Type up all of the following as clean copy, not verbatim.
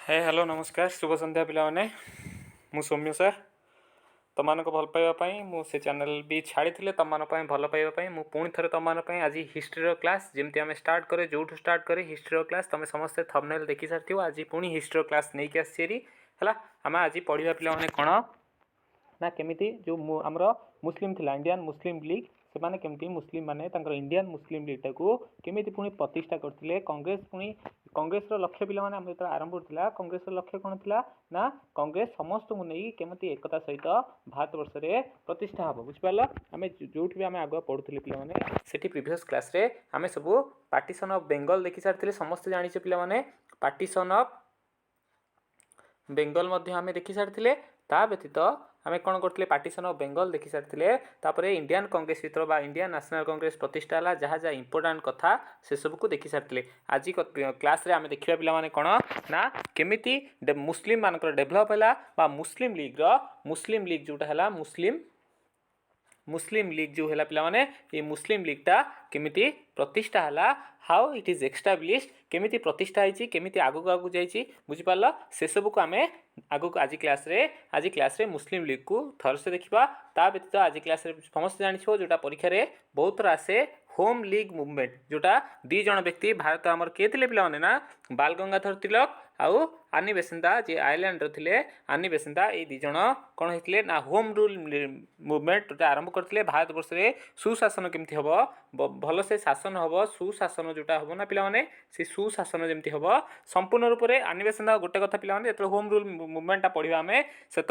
Hello नमस्कार शुभ संध्या पिलाने मु सौम्य सर तुम भल पाइबापी मुझे चैनल भी छाड़ी तुम भल पाइबापी मु पुणी थे तुम आज हिस्ट्री क्लास जमी आम स्टार्ट करे जो स्टार्ट करे हिस्ट्री क्लास तुम समस्ते थंबनेल देखी सारी आज पुणी हिस्ट्री क्लास नहीं कि आसी आम आज पढ़ा पिला कौन ना केमी जो आमर मुस्लिम थिला इंडियन मुस्लिम लीग से माने केमती मुस्लिम माने इंडियन मुस्लिम लीग टाकू केमी पुणी प्रतिष्ठा करते कांग्रेस पुणी कांग्रेस लक्ष्य पिला आम जो आरंभ होता कांग्रेस लक्ष्य कौन थी ना कांग्रेस समस्त को नहीं केमी एकता सहित भारत वर्ष में प्रतिष्ठा हम बुझिपार आम जो भी आम आगे पढ़ुले पे से प्रिवियस क्लास रे आम सब पार्टीशन ऑफ बेंगल देखी सारी समस्ते जाने पे पार्टीशन ऑफ बेंगल आम देखी सारी ता व्यतीत आम कौन करते पार्टीशन ऑफ बेंगल देखी सारी इंडियन कांग्रेस भर इंडियन नेशनल कांग्रेस प्रतिष्ठा है जहाँ जहाँ इंपोर्टाट कथा से सब को देखी सारी आज क्लास रे आम देखा पे कौन ना केमी मुस्लिम मान डेभलप है मुस्लिम लीग जोटा है मुस्लिम लीग जो है पे ये मुस्लिम लीगटा केमी प्रतिष्ठा है हाउ इट इज एस्टाब्लिश्ड केमी प्रतिष्ठा होती केमी आगू आगू जाइए बुझिपार से सब को आम आगू आज क्लास रे मुस्लिम लीग को थर से देखा ता व्यतीत आज क्लास रे समस्त जानिछो जोटा परीक्षा रे बहुत थर आसे होम लीग मुवमेंट जोटा दी जन व्यक्ति भारत आमर किए थे पे ना बाल गंगाधर तिलक आउ आनी बेसेंता जे आयरलैंड रे आनी बेसेंता ये दी जन कौन होते ना होम रूल मुवमेंट जोटा आरंभ करते भारत वर्ष में सुशासन केमती हम भल से शासन हम सुशासन जोटा हम ना पे से सुशासन जमी हम संपूर्ण रूप से आनी बेसेंता गोटे कथा पे जो होम रूल मुवमेंटा पढ़ा आम से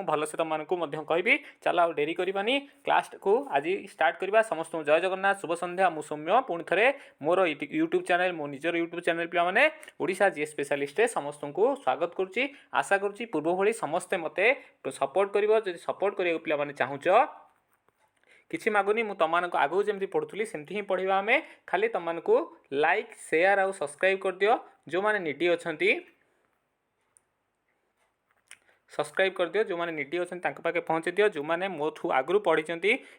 भल से तुमको कहि चल आ डेरी करवानी क्लास को आज स्टार्ट करवा समस्त जय जगन्नाथ शुभ संध्या मु सौम्य पुणी थे मोर यूट्यूब चैनल मो निजर यूट्यूब चैनल पे ओडिशा जी स्पेशलिस्ट समस्त को स्वागत करुच्ची आशा करुच्ची पूर्व भली समस्ते मते सपोर्ट कर सपोर्ट करा पे चाहूच किसी मागुनी मु तुम आगू जमी पढ़ुली सेमती ही पढ़ा आम खाली तुमको लाइक शेयर आउ सब्सक्राइब कर दियो जो मैंने निडी अच्छा सब्सक्राइब कर दियो जो मैंने निडी अच्छा पाखे पहुँचे दियो जो मैंने मो ठू आगु पढ़ी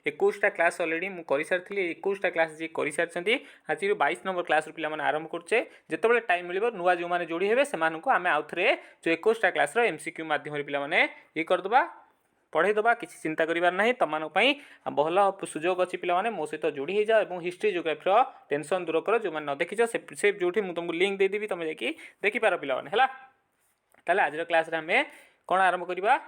21टा क्लास अलरेडी मुझे सारी 21टा क्लास जी कर सारी आज 22 नंबर क्लास पे आरंभ करुचे जिते टाइम मिल नुआ जो मैंने जोड़ी हे से आम आउ थे जो 21टा क्लास एमसीक्यू मध्यम पे ये करदे पढ़ईदे किसी चिंता करार ना तुमपाई भल सुजोग अच्छी पे मो सहित जोड़ी हो जाओ और हिस्ट्री जोग्राफी टेंशन दूर कर जो मैंने न देखी से जो तुमको लिंक देदेवी तुम जाकि देखिपार पे आज क्लास आम कौन आरंभ करवा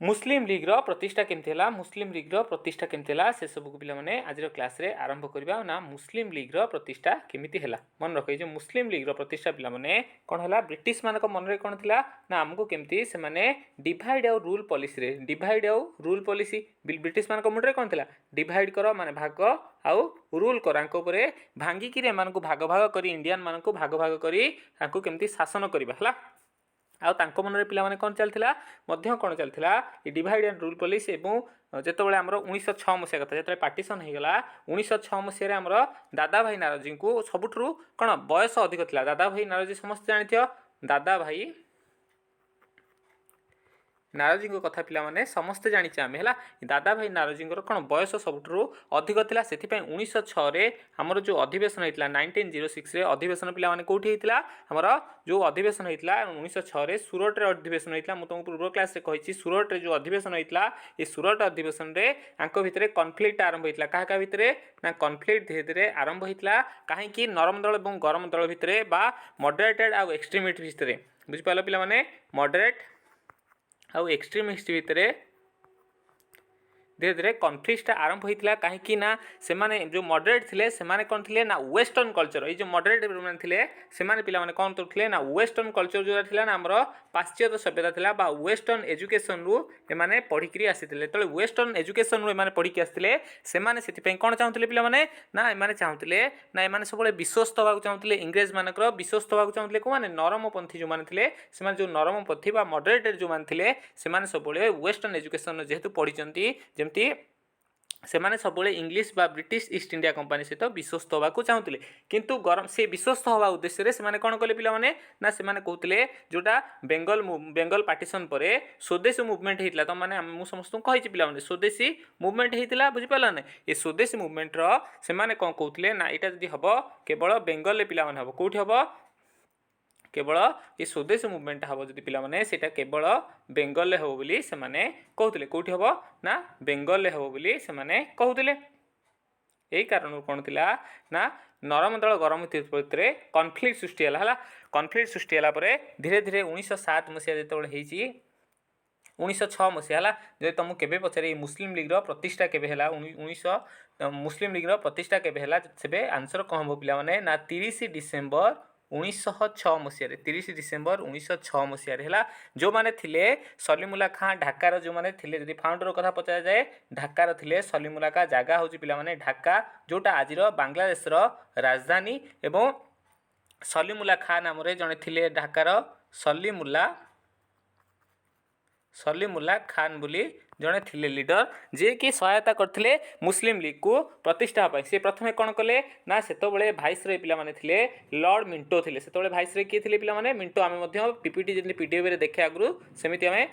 मुस्लिम लीग प्रतिष्ठा केमती है मुस्लिम लीग प्रतिष्ठा केमती है से सब को पे आज क्लास रे आरंभ करवा ना मुस्लिम लीग प्रतिष्ठा केमती है मन रख जो मुस्लिम लीग प्रतिष्ठा पे कौन है ब्रिटिश मान मन में कौन थी ना आमको केमती से डिवाइड आउ रूल पॉलिसी रे डिवाइड आउ रूल पॉलिसी ब्रिटिश मान मुंडे कौन थी डिवाइड कर माने भाग आउ रूल कर भांगिकी भाग भाग कर इंडियन मान भाग भाग कर केमती शासन करवा आउ मन में पे कौन चलता कौन चलता डिवाइड एंड रूल पॉलिसी और जितेबाला आमर 1906 मसीहा कथा जो पार्टीशन होगा 1906 मसीह आमर दादा भाई नारजी को सबुठ कौन बयस अधिक था दादा भाई नारजी समस्त जानी दादा भाई नारजी कथा पे समस्ते जाचे आम है दादा भाई नारजी कौन बयस सबुठू अधिक था से 1906 आमर जो अधिवेशन होता 1906 अधिवेशन पे कौटी होता आमर जो अधिवेशन होता 1906 सूरत अधिवेशन होता मुझे तुमको पूर्व क्लास कही सूरत जो अधिवेशन होता ये सूरत अधिवेशन में भितर कनफ्लिक्ट आरंभ होता क्या भितर ना कनफ्लिक्ट धीरे धीरे आरंभ होता कहीं नरम दल और गरम दल भितर बा मॉडरेटेड आउ एक्सट्रीमिस्ट भितर बुझिपाल पे मॉडरेट आउ एक्सट्रीमिस्ट भितर धीरे धीरे कनफ्लिक्ट आरंभ होता कहीं से जो मॉडरेट थे से कौन थे ना वेस्टर्न कल्चर ये जो मॉडरेट थे से पे कौन करते ना वेस्टर्न कल्चर जो था आमर पाश्चात्य सभ्यता था वेस्टर्न एजुकेशन रु एमाने पढ़ी आसी तो वेस्टर्न एजुकेशन रु एमाने पढ़ी आसते से कौन चाहते पे ना एमाने चाहते ना एमाने सब विश्वस्त होगा चाहते इंग्रेज मानक विश्वस्त होगा चाहते कौन नरमपंथी जो मैंने थे से जो नरमपंथी मॉडरेटेड जो मैंने थे से सब वेस्टर्न एजुकेशन जेहेतु पढ़ी जमती से माने सब इंग्लिश बा ब्रिटिश ईस्ट इंडिया कंपनी सहित विश्वस्त होगा चाहूले किंतु गरम से विश्वस्त होगा उद्देश्य से कौन कले पे ना से कहते जोटा बेंगल पार्टीशन पर स्वदेशी मुवमेंट होता तो मैंने मुझे समस्त कही पे स्वदेशी मुवमेंट होता बुझिपार ना ये स्वदेशी मुवमेंट से कौन कहते ना यहाँ जब हम केवल बेंगल पे हम कौटी हम केवल ये स्वदेशी मुभमेंट हम जब पाने से केवल बेंगल हे बोली से कहते कौटी हम ना बेंगल हे बोली से कहते यही कारण कौन थी ना नरम दल गरम भितर कनफ्लिक्ट सृष्टि है कनफ्लिक्ट सृष्टि है धीरे धीरे 1907 मसीहा जो 1906 मसीहा जो तुमको केवे पचारे मुस्लिम लीग्र प्रतिष्ठा केवे है 1900 मुस्लिम लीग्र प्रतिष्ठा केवे है से आंसर कौन हम पाने ना 30 डिसेम्बर 1906 मसीह 30 डिसेम्बर 1906 मसीह है जो मैंने थिले सलीमुल्ला खां ढाकार जो मैंने थिले जदि फाउंडर कथा पचरा जाए ढाकार थिले सलीमुल्ला का जगह हूँ पिलामाने ढाका जोटा आज बांग्लादेश राजधानी एवं सलीमुल्ला खां नाम जड़े थिले ढाकार सलीमुल्ला खान बोली जड़े थिले लीडर जे कि सहायता करथिले मुस्लिम लीग को प्रतिष्ठा पाई से प्रथमे कौन कले ना सेतबेले भाइसरय पिला माने थिले लॉर्ड मिंटो थिले सेतबेले भाइसरय किए थिले पिला माने मिंटो आमे मध्य पीपीटी जेंति पीडीएफ रे देखे आगु सेमिति आमे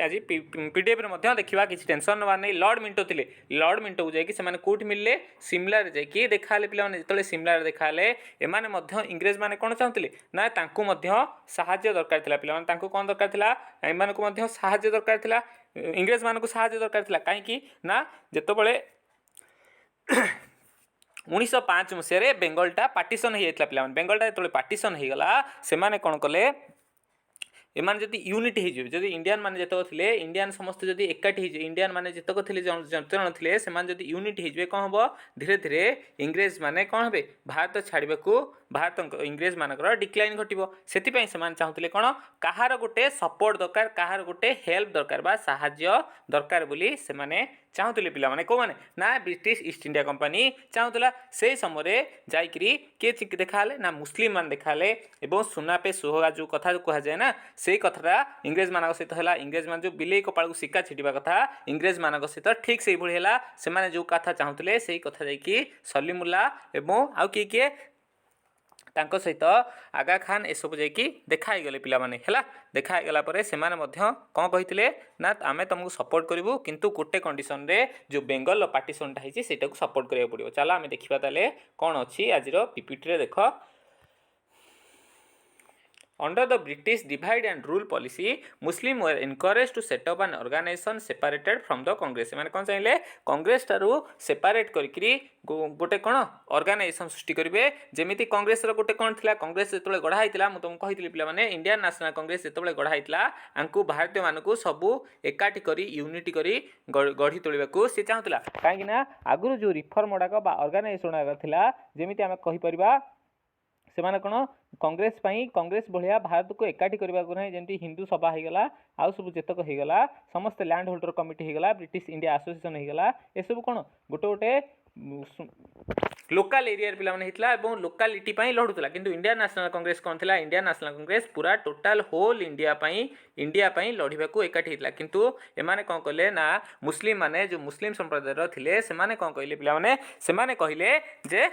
आज पीडीएफ रे मध्य देखिबा किछि टेंशन नवा नै लॉर्ड मिंटो थिले लॉर्ड मिंटो को जाय कि सेमाने कोठ मिलले सिमला रे जाय कि देखाले पिला माने जेतले सिमला रे देखाले एमाने मध्य इंग्रेज माने कोन चाहथिले ना तांकु मध्य सहायता दरकार थिला पिला माने तांकु कोन दरकार थिला एमाने को मध्य सहायता दरकार थिला इंग्रेज मानक साहाय्य दरकार थिला कहीं ना जितेबले 1905 मसीह बेंगलटा पार्टीशन हो जाता पे बेंगलटा जो पार्टीशन हो गला से कौन कले एमान जदि यूनिट हो जदि इंडियन माने जतक थे इंडियन समस्त जदि एकाठी हो इंडियन माने जतक थे जन थे से जदि यूनिट हो कौन हम धीरे धीरे इंग्रेज माने कौन हे भारत छाड़ा को भारत इंग्रेज मानकर डिक्लाइन घटो से चाहते कौन कहार गोटे सपोर्ट दरकार कहार गोटे हेल्प दरकार बा साहाय्य दरकार बोली से चाहूले पिला माने कौन ना ब्रिटिश ईस्ट इंडिया कंपनी चाहूला से समय जाकरी किए देखाले ना मुस्लिम मान देखाले एवं सुना पे सुहागा जो कथा कह जाए ना से कथा इंग्रेज मान सहित है इंग्रेज मान जो बिलेई कपाल को सिक्का छिटिबा कथा इंग्रेज मान सहित ठीक से है जो कथा चाहूले से कथा जाकि सलीमुल्ला एवं आउ किए तांको सहित आगा खान एसबू जाकि देखाई गले पिला माने हैला देखाई गला परे से माने मध्य कौन कहिथिले ना आमे तुमको सपोर्ट करिवु किंतु गोटे कंडीशन रे जो बेंगल पार्टीशनटा होईची सेटा को सपोर्ट करिया पड़िबो चला आमे देखिबा ताले कौन अछि आजिरो पीपीटी रे देखो Under the British divide and rule policy, Muslims were encouraged to set up an organization separated from the Congress. माने कौन चाहिए कांग्रेस टारू सेपरेट करी गोटे कौन ऑर्गेनाइजेशन सृष्टि करेंगे जमीती कांग्रेस गोटे कौन थी कांग्रेस जो गढ़ाई मुझे तुमको कही पे इंडियन नेशनल कांग्रेस जो गढ़ाई आंकु भारतीय मानक सबू एकाठी करी यूनिटी करी गढ़ी तोड़ा सी चाहूला कहीं आगुरी जो रिफर्म गुड़ाक ऑर्गेनाइजेशन गुड़ाक जमीती आम कहीपर से कौन कांग्रेस कांग्रेस भाया भारत को एकाठी करने को नहीं जमी हिंदू सभा होगला आउ सब जेतक होगला समस्त लैंड होल्डर कमिटी होगला ब्रिटिश इंडिया एसोसिएशन होगला ए सब कौन गोटे गोटे लोकल एरिया पिला होता और लोकालिटी लड़ूला किंतु इंडियन नेशनल कांग्रेस कौन थी इंडियन नेशनल कांग्रेस पूरा टोटाल होल इंडिया लड़ाई को एकाठी होता किंतु एमाने कौन कले ना मुस्लिम माने जो मुस्लिम संप्रदायर थे से कौन कहले पिला कहले जे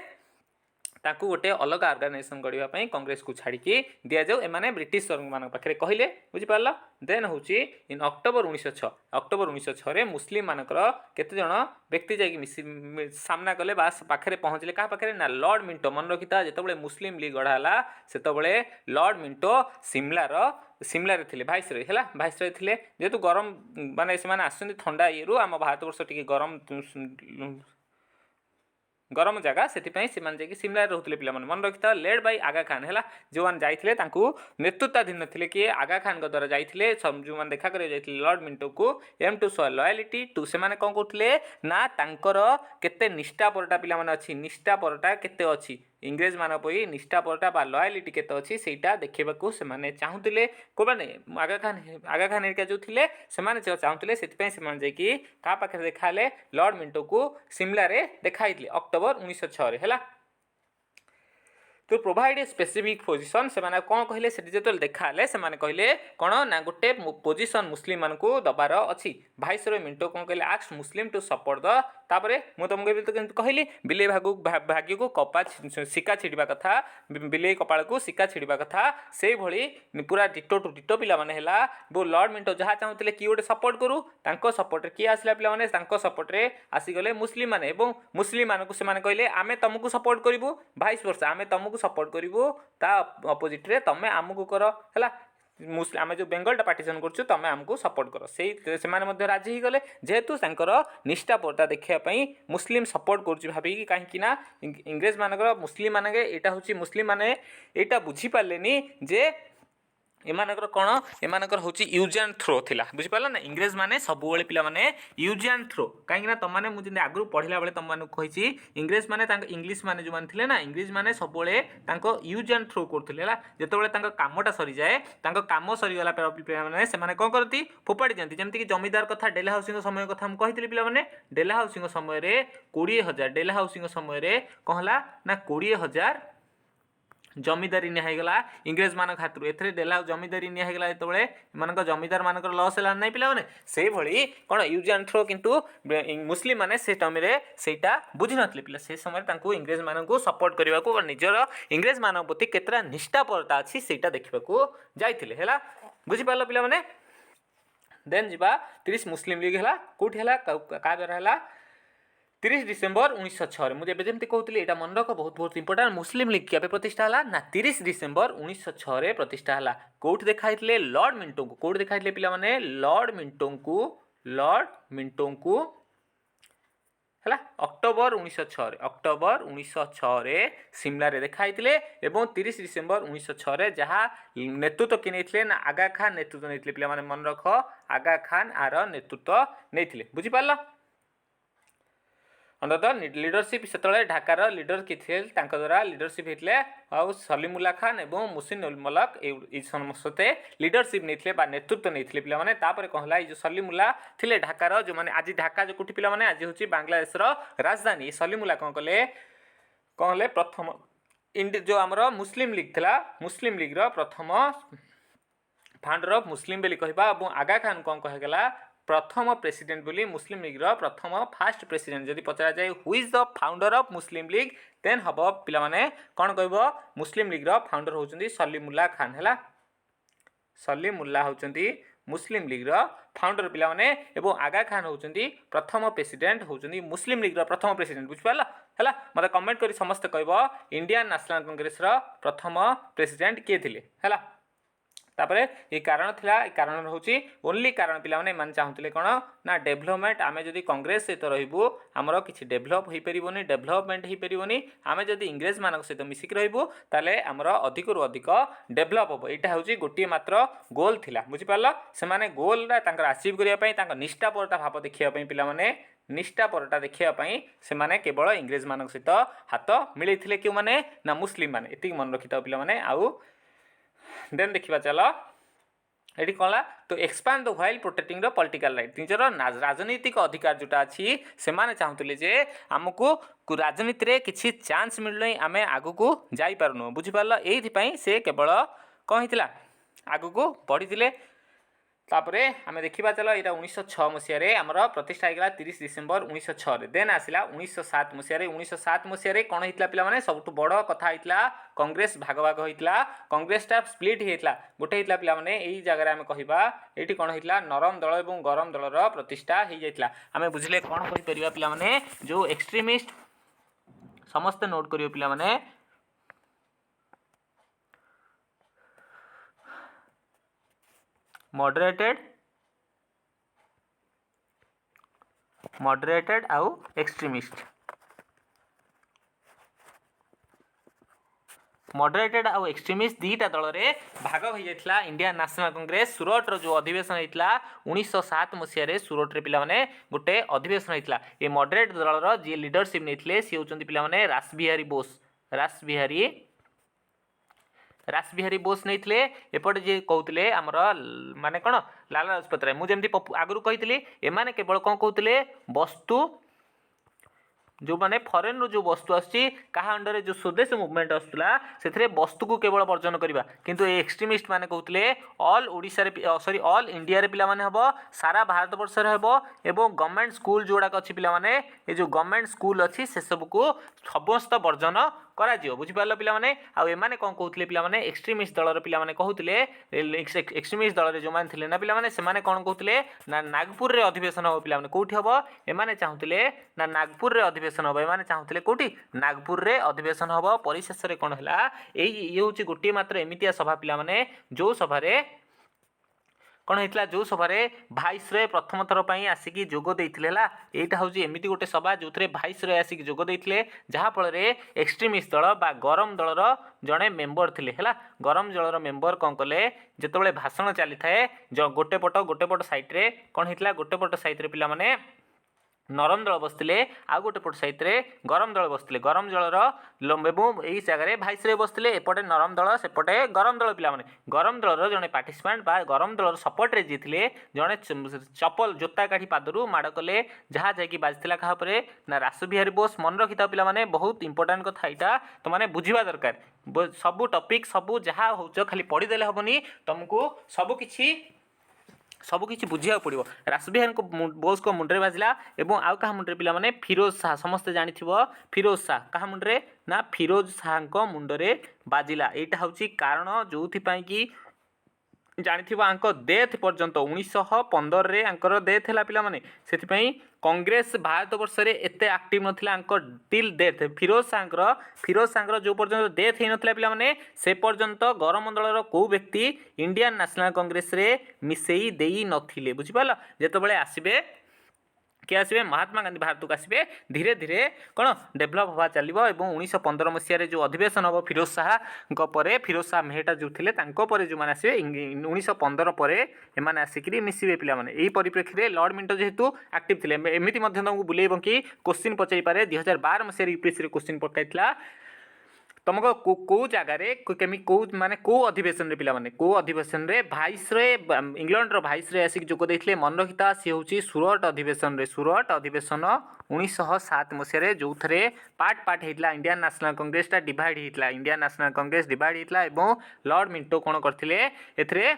ताकू गोटे अलग ऑर्गेनाइजेशन गढ़ा कांग्रेस को छाड़ी दि जाऊ एमाने ब्रिटिश मान पाखे कहले बुझिपार देन हूँ इन अक्टोबर 1906 मुस्लिम मानकर केते जण व्यक्ति जाकि सामना कले बास पाखे पहुँचले क्या पाखे ना लॉर्ड मिंटो मन रखिता जिते मुस्लिम लीग गढ़ाला से लॉर्ड मिंटो सिमला थे भाइसरय है भाइसरय थे जेहेतु गरम माने से आसुँच ठंडा ये आम भारत वर्ष टी गरम जगह से सिमला रोते पे मन रखी लेड बाई आगा खान है जो मैंने जाते नेतृत्वाधीन थे किए आगा खान द्वारा जाते जो मैंने देखा कर लॉर्ड मिंटो को aim to show loyalty to से कौन कहते ना तांकर केते निष्ठापरटा पिला अच्छी निष्ठापरटा केते अच्छी इंग्रेज मान पई निष्ठापरटा बा लॉयलिटी केते अच्छी सेटा देखा से चाहूले कौन आगा खान हेरिका जो थे से चाहूले से क्या पाखे देखाले लॉर्ड मिंटो को सिमला रे देखाई अक्टोबर 1906 है तो प्रोवाइड ए स्पेसिफिक पोजिशन से कौन कहले जो देखाले से कहले कौन ना गोटे पोजिशन मुस्लिम मान को दबार अच्छी भाइसरय मिंटो कौन कहले ask Muslim to support the तापर ମୁଁ तुमको कहली बिले भाग्य को कपा सिक्का छिड़ा कथा बिले कपाल को सिक्का छिड़ा कथा से भली पूरा डिटो टू डिटो पिला माने हैला वो लॉर्ड मिंटो जहाँ चाहूले कि गोटे सपोर्ट करू तांको सपोर्ट किए आसला पिला माने तांको सपोर्ट रे आसीगले मुस्लिम माने एवं मुस्लिम मानकु से माने कहले आमे तुमको सपोर्ट करिवु भाइस वर्षा आमे तुमको सपोर्ट करिवु ता अपोजिट रे तमे आमको कर हैला आम जो बेंगलटा पार्टीशन करुँ तुम आमको सपोर्ट कर से माने राजी हो गले जेहेतु निष्ठापरता देखापी मुस्लिम सपोर्ट करुँच भाविकी कहीं इंग्रेज मानक मुस्लिम माने यहाँ हूँ मुस्लिम माने यहाँ बुझीपारे जे एमानकर कौन एमानकर हूँ यूज एंड थ्रो थिला बुझीपार ना इंग्रेज माने सबुबले पिला माने यूज एंड थ्रो कहीं तुमने मुझे आगु पढ़ला बेले तुम कही इंग्रेज माने इंग्लिश माने जो माने थिले ना इंग्रेज माने सबुबले यूज एंड थ्रो करथिले जितेबाला कामटा सरी जाए काम सरीगला पे से कौन करती फोपाड़ी दिखती जमीक जमीदार कथा डेला हाउसिंग समय कथा मुझे कही पे डेला हाउसिंग समय 20,000 डेला हाउसिंग समय कौन है ना 20,000 जमीदारी निगला इंग्रेज मान हाथ ए डेला जमीदारी निगला जो जमीदार मान लस है ना पे से भली कौन यूज एंड थ्रो किंतु मुस्लिम माने से टाइम से बुझी नी पे से समय इंग्रेज मान को सपोर्ट करने को निजर इंग्रेज मान प्रति केतटा निष्ठापरता अच्छी से देखा जाते है बुझीपार पे देन जा 30 मुस्लिम लीग है कौटी है क्या द्वारा है 30 डिसेम्बर 1906 मुझे जमी कहती यहाँ मन रख बहुत बहुत इंपोर्टाट मुस्लिम लीग क्या प्रतिष्ठा है ना 30 डिसेम्बर 1906 प्रतिष्ठा है कौट देखाई लॉर्ड मिंटो को कौट देखाई पे लॉर्ड मिंटो को है अक्टोबर 1906 सिमला रे देखाई 30 डिसेम्बर 1906 जहाँ नेतृत्व किए नहीं ना आगा खान नेतृत्व नहीं पे मन रख आगा खान आर नेतृत्व नहीं बुझीपार अंडर द लीडरशिप से ढाकार लीडर किए द्वारा लीडरशिप होते आउ सलीमुल्ला खान और मुहसिन उल मलक समस्ते लीडरशिप नहीं नेतृत्व नहीं पे तापर कौन है जो सलीमुल्ला थे ढाकार जो मैंने आज ढाका जो कौटी पे आज हूँ बांग्लादेश राजधानी सलीमुल्ला कौन कले प्रथम जो आमर मुस्लिम लीग था मुस्लिम लीग प्रथम फाउंडर ऑफ मुस्लिम बेली कहबा और आगा खान कौन कहगला प्रथम प्रेसिडेंट बोली मुस्लिम लीग प्रथम फास्ट प्रेसिडेंट जदि पचरा जाए who is the founder of Muslim League then हम पिला माने कौन कह मुस्लिम लीग फाउंडर होउचंदी सलीमुल्ला खान है सलीमुल्ला होउचंदी मुस्लिम लीग फाउंडर पिला माने एवं आगा खान होउचंदी प्रथम प्रेसिडेंट होउचंदी मुस्लिम लीग प्रथम प्रेसिडेंट बुझिपाला है मतलब कमेंट करी समस्त कह इंडियन नेशनल कांग्रेस प्रथम प्रेसिडेंट किए थे है तापर ये कारण थिला कारण हूँ ओनली कारण पिला माने चाहूले कौन ना डेभलपमेंट आमे जदि कांग्रेस सहित रहिबु आमर किछि डेभलप हो परिबोनी डेभलपमेंट हो परिबोनी आमे जदि इंग्रेज मान सहित मिसिक रहिबु ताले आमर अधिक रु अधिक डेभलप हो यहाँ हूँ गोटे मात्र गोल थिला बुझिपार से माने गोल आचिव करने निष्ठापरता भाव देखा पिला माने निष्ठापरता देखापी से केवल इंग्रेज मान सहित हाथ मिलते क्यों मैंने ना मुस्लिम मैंने ये मन रखी था पिला माने आउ देन देखा चल ये कौन तो expand the while protecting the political right निजर राजनीतिक अधिकार जोटा अच्छी से चाहते जे आमको राजनीति में किसी चांस मिलना आम आग को जापारूँ बुझीपार ये से केवल कौन होता आग को बढ़ी तापर आम देखा चलो यहाँ 1906 मसीह आमर प्रतिष्ठा होगा 30 डिसेम्बर 1906 देन आसला 1907 मसीह 1907 मसीह कौन होता पे सब बड़ कथा होता कांग्रेस भाग भाग होता कांग्रेसटा स्प्लीट होता गोटे होता पे यही जगह आम कह ये कौन होता नरम दल और गरम दलर प्रतिष्ठा हो जाता आम बुझे कौन कहीपर पे जो एक्सट्रीमिस्ट समस्ते नोट करेंगे पे मॉडरेटेड आउ एक्सट्रीमिस्ट मॉडरेटेड आउ एक्सट्रीमिस्ट दीटा दल रे भाग हो जाता इंडियन नेशनल कांग्रेस सूरत जो अधिवेशन होता 1907 मसीह सूरत रे पिला माने गोटे अधिवेशन होता ये मॉडरेट दलर जी लीडरशिप नहीं सी होती पे रासबिहारी बोस नहीं एपटे जी कहते आमर माने कौन लाला लाजपत राय मुझे आगुरी कही एमाने केवल कौन कहते वस्तु जो माने फॉरेन रो जो वस्तु आसी कहा अंडर जो स्वदेश मूवमेंट आसुला से वस्तु को केवल वर्जन करवा किंतु ए एक्सट्रीमिस्ट माने कहते all Odisha sorry all India रे पिला माने हबो सारा भारत वर्ष रे हबो एवं गवर्नमेंट स्कूल जोड़ा अच्छी पिला माने ए जो गवर्नमेंट स्कूल अच्छी से सब को समस्त वर्जन करा जियो बुझि पारलो पिला माने आ एमाने कोन कहउतले पिला माने एक्सट्रीमिस्ट दलर पिला माने कहउतले एक्सट्रीमिस्ट दल रे जो मान थिले ना पिला माने से माने कोन कहउतले ना नागपुर रे अधिवेशन हो पिला माने कोठी हबो एमाने चाहुतले ना नागपुर रे अधिवेशन हबो एमाने चाहुतले कोठी नागपुर रे अधिवेशन हबो परिशेष रे कोन हला ये होची गोटी मात्र एमितिया सभा पिला माने जो सभा रे कौन होता जो सभारे भाइसरय प्रथम थर पर आसिक जोग देते यहाँ हूँ एमती गोटे सभा जो थे भाइसरय आसिक जोग देते जहाँफल एक्सट्रीमिस्ट दल बा गरम दलर जड़े मेम्बर थे है गरम दलर मेम्बर कौन कले जिते भाषण चली थाए गोटे पट सैड्रे कौन होता गोटे पट सैड्रे पिला माने नरम दल बसते आउ गोटे पट सहित गरम दल बसते गरम दलर यही जगह भाइसरय बसते एपटे नरम दल सेपटे गरम दल पिला गरम दलर जड़े पार्टिसिपेंट बा गरम दलर सपोर्ट रे जीते जड़े चपल जोता काढ़ी पादरू माड़ कले जहाँ जाकि बाजिला क्या ना रासबिहारी बोस मन रखी था पिला बहुत इंपोर्टाट कथा यहाँ तो मैंने बुझा दरकार सबू टपिक सबू जहाँ हो खाली पढ़ीदे हेनी तुमको सबकिछि बुझिया पड़ो रासबिहारी बोस को मुंडे बाजिला एवं आउ क्या मुंडे पिला माने फिरोज शाह समस्ते जानिथिबो फिरोज शाह क्या मुंडे ना फिरोज शाह मुंडरे बाजिला यहाँ हूँ कारण जो कि जानिथिबो आंको डेथ पर्यंत 1915 रे आंकर डेथ है पिला माने से कांग्रेस भारत वर्ष रे एते एक्टिव नथिला आंको टिल डेथ फिरोज शाह जो पर्यंत डेथ हे नथिला पिला माने से पर्यंत गरम दलर को व्यक्ति इंडियन नेशनल कांग्रेस रे मिसेई देई नथिले बुझि पाला जेतबेले आसीबे किए आसबे महात्मा गांधी भारत को आसबे धीरे धीरे कौन डेभलप हवा चलो और 1915 मसीह जो अधिवेशन हम फिरोज शाह फिरोज शाह मेहटा जो थे जो मैंने आसवे 1915 पर एम आसिक मिसवे पे यही परिप्रेक्षी में लॉर्ड मिंटो जेहेतु एक्टिव थे एमती तुमको बुलेब कि क्वेश्चन पचारि पारे 2012 मसीह यूपीएससी क्वेश्चन पकाई तुमको कौ जगार केमी कौ माने कौ अधिवेशन रे पिला माने कौ अधिवेशन रे भाइसरय इंग्लैंड रो भाइसरय आसिक जोग देथिले मन रखिता सी होची सूरत अधिवेशन 1907 मसीह जो थे पार्ट होता इंडियन नेशनल कांग्रेसटा डिवाइड होता इंडियन नेशनल कांग्रेस डिवाइड होता और लॉर्ड मिंटो कौन करथिले एथरे